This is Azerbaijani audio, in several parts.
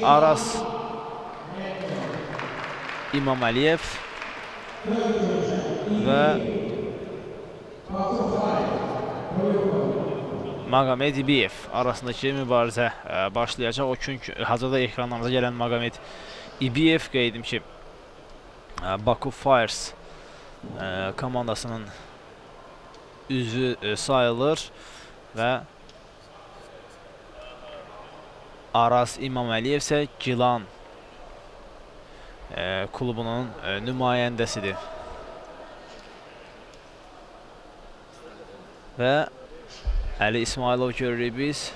Aras İmaməliyev və Magomed İbiyev arasındakı mübarizə başlayacaq. O gün hazırda ekranlarımıza gələn Magomed İbiyev qeydim ki, Baku Fires komandasının üzvü sayılır və Aras İmaməliyev isə Gilan klubunun nümayəndəsidir. Və Əli İsmailov görürük biz.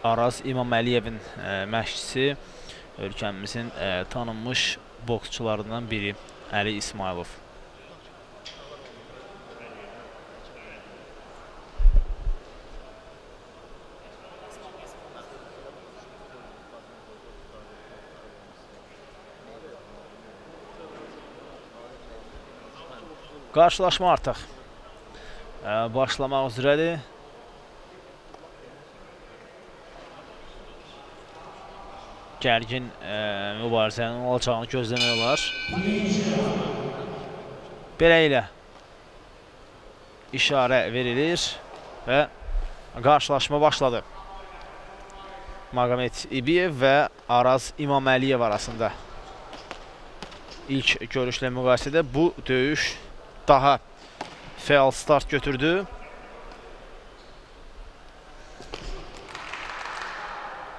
Aras İmaməli-yevin məşqçisi, ölkəmizin tanınmış boksçularından biri Əli İsmailov. Qarşılaşma artıq başlamaq üzrədir. Gərgin mübarizənin olacağını gözləmək olar. Belə ilə işarə verilir və qarşılaşma başladı. Magomed İbiyev və Aras İmaməliyev arasında ilk görüşlə müqayisədə bu döyüş daha fəal start götürdü.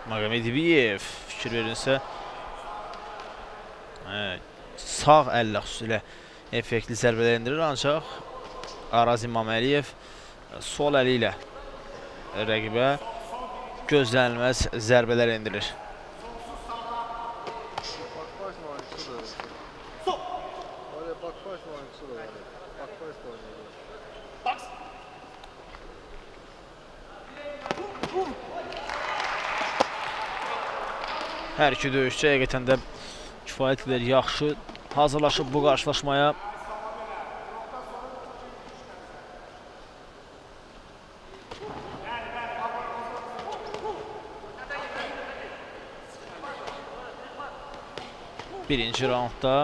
Magomed İbiyev fikir verilsə sağ əllə xüsusilə effektli zərbələr endirir, ancaq Aras İmaməliyev sol əli ilə rəqibə gözlənilməz zərbələr endirir. Hər iki döyüşçü həqiqətən də kifayət qədər yaxşı hazırlaşıb bu qarşılaşmaya. Birinci raundda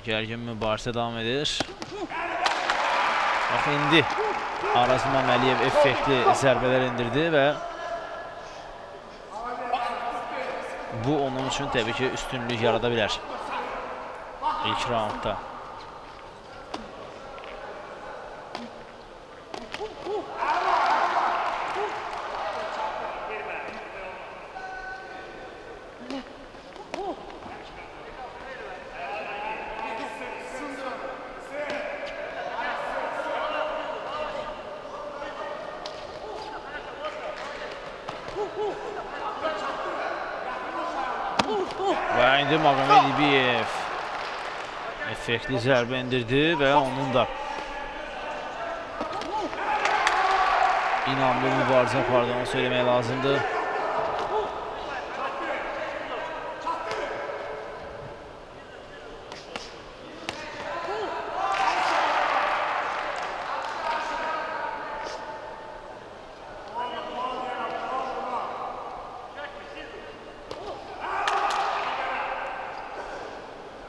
gərgin mübarizə davam edir. Bax, indi Aras İmaməliyev effektli zərbələr endirdi və bu onun üçün təbii ki, üstünlük yarada bilər ilk raundda. Və indi Magomed İbiyev effektli zərbə endirdi və onun da inamlı mübarizə apardığını söyləmək lazımdır.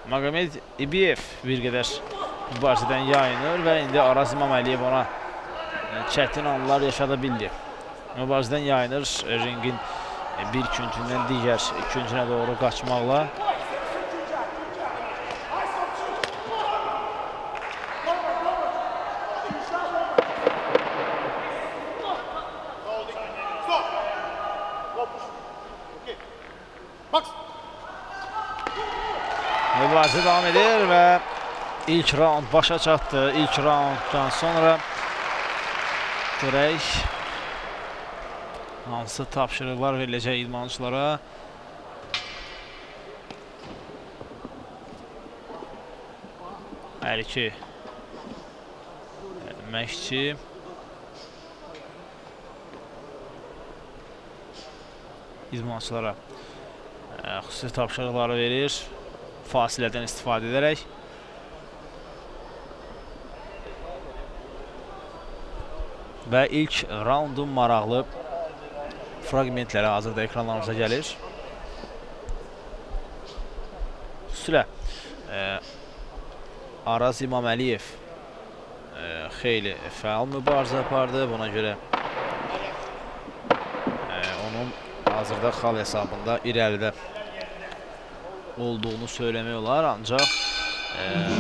Magomed İbiyev bir qədər mübarizədən yayınır və indi Aras İmaməliyev ona çətin anlar yaşada bildi. Mübarizədən yayınır, ringin bir küncündən digər küncünə doğru qaçmaqla. Mübarizə davam edir və ilk raund başa çatdı. İlk raunddan sonra görək hansı tapşırıqlar veriləcək idmançılara. Hər iki məşqçi idmançılara xüsusi tapşırıqları verir. Fasilədən istifadə edərək. Və ilk raundun maraqlı fragmentləri hazırda ekranlarımıza gəlir. Xüsusilə Araz İmaməliyev xeyli fəal mübarizə apardı. Buna görə onun hazırda xal hesabında irəlidə olduğunu söyləmək olar. Ancaq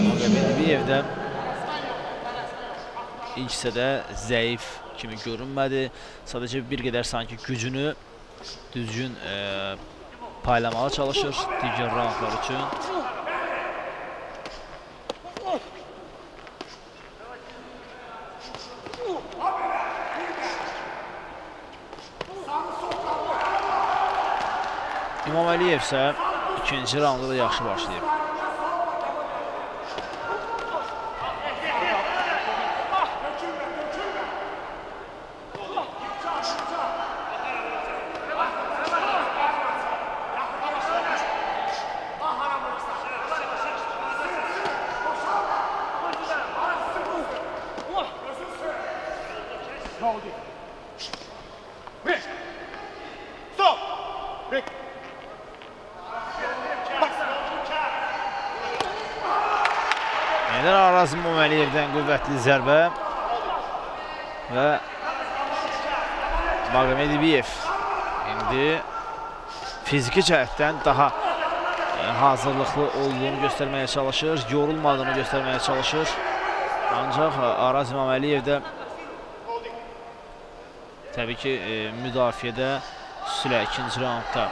Magomedov də ilk hissədə zəif kimi görünmədi. Sadəcə bir qədər sanki gücünü düzgün paylamağa çalışır digər raundlar üçün. İmaməliyev isə ikinci raunda da yaxşı başlayıb. Araz İmaməlievdən qüvvətli zərbə və Magomedov indi fiziki cəhətdən daha hazırlıqlı olduğunu göstərməyə çalışır, yorulmadığını göstərməyə çalışır. Ancaq Araz İmaməliyev də təbii ki, müdafiədə xüsusilə ikinci raundda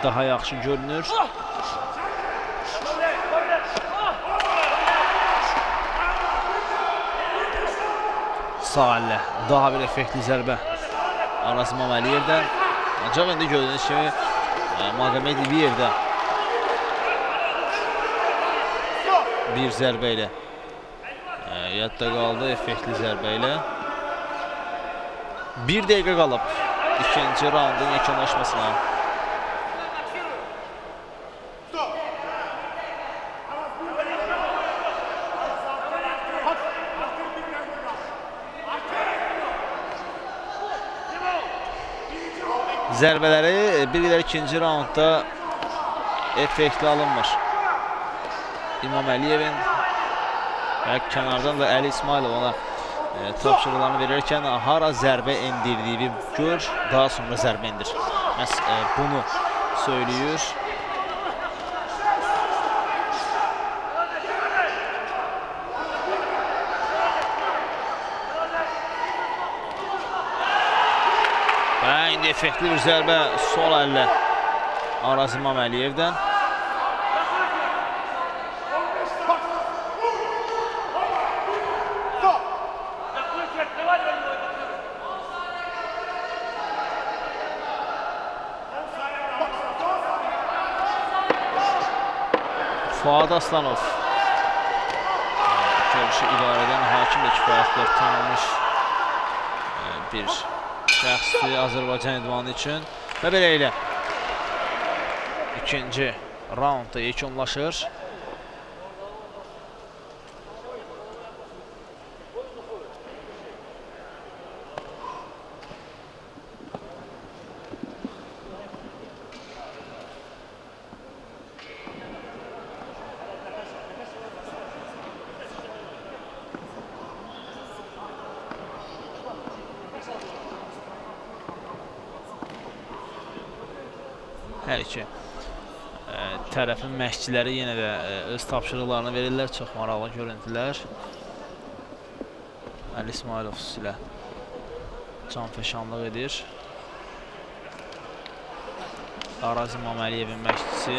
daha yaxşı görünür. Sağ əllə daha bir effektli zərbə Araz İmaməlievdən. Ancaq indi gördüyünüz kimi Magomedov də bir zərbə ilə yadda qaldı, effektli zərbə ilə. 1 dəqiqə qalıb ikinci raundun yekunlaşmasına. Zərbələri bir qədər ikinci raundda effektli alınmır. İmaməlievin və kənardan da Əli İsmailov ona tapşırıqlarını verirkən hara zərbə endirdiyini gör, daha sonra zərbə indir. Məhz bunu söyləyir. İndi effektli bir zərbə sol əllə Araz İmaməlievdən. Fuad Aslanov görüşü idarə edən hakim də kifayətlər tanınmış bir şəxsdir Azərbaycan idmanı üçün. Və belə ilə ikinci raundda yekunlaşır. Hər iki tərəfin məşqçiləri yenə də öz tapşırıqlarını verirlər. Çox maraqlı görüntülər. Əli İsmailov xüsusilə canfəşanlıq edir. Araz İmaməlievin məşqçisi.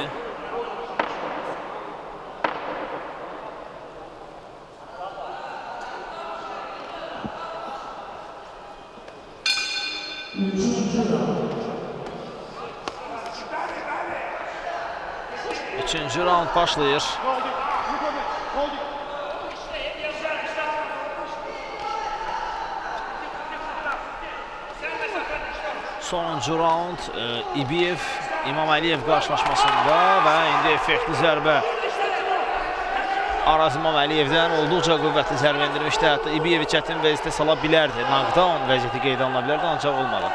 Üçüncü raund başlayır. Sonuncu raund İbiyev İmaməliyev qarşılaşmasında və indi effektli zərbə Arazim Əməliyevdən olduqca qüvvətli zərbə endirmişdi. Hətta İbiyevi çətin vəziyyətə sala bilərdi. Knockdown vəziyyəti qeydə alına bilərdi, ancaq olmadı.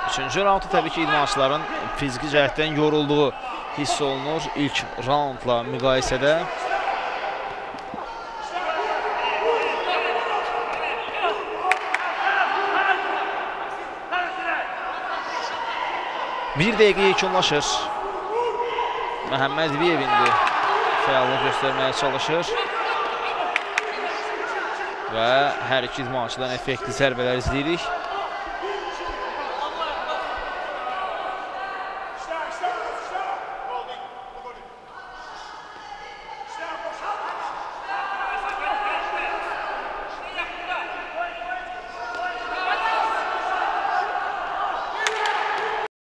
Üçüncü raundu təbii ki, idmançıların fiziki cəhətdən yorulduğu hiss olunur ilk raundla müqayisədə. Bir dəqiqə yekunlaşır. Məhəmməd İbiyev indi fəallıq göstərməyə çalışır. Və hər iki idmançıdan effektli zərbələr izləyirik.